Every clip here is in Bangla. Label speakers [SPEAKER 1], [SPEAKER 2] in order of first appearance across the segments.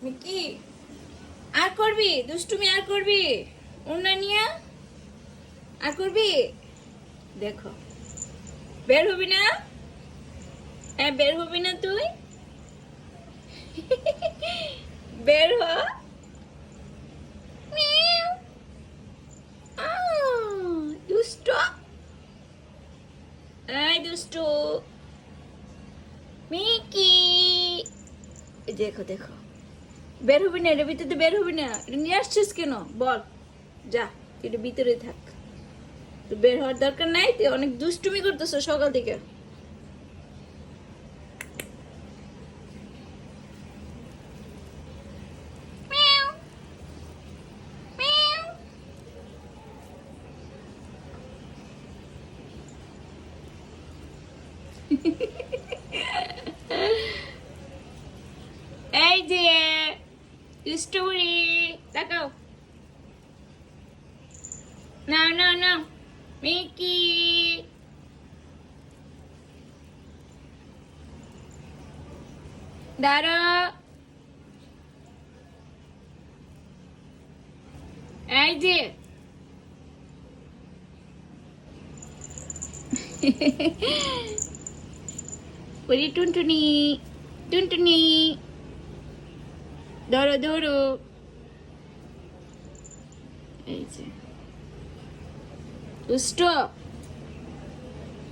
[SPEAKER 1] মিকি আর করবি দুষ্টুমি আর করবি ওনা নিয়া আর করবি দেখো বের হবি না হ্যাঁ বের হবি না তুই বের হ মিয়াও। দুষ্ট এই দুষ্টু মিকি দেখো দেখো বের হবি না এর ভিতরে বের হবি না এটা নিয়ে আসছিস কেন বল যা এটা ভিতরে থাক বের হওয়ার দরকার নাই তুই অনেক দুষ্টুমি করতেছ সকাল থেকে এই যে স্টোরি তাকাও না না না মিকি দাঁড়া এই যে ওরে টুনটুনি টুনটুনি ধরো ধরো এই যে দুষ্ট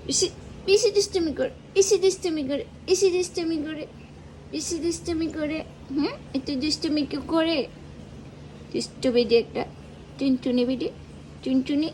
[SPEAKER 1] বেশি বেশি দুষ্টুমি করে বেশি দুষ্টুমি করে বেশি দুষ্টুমি করে বেশি দুষ্টুমি করে একটু দুষ্টুমি কেউ করে দুষ্টু বেডি একটা টুনটুনি বেডি টুনটুনি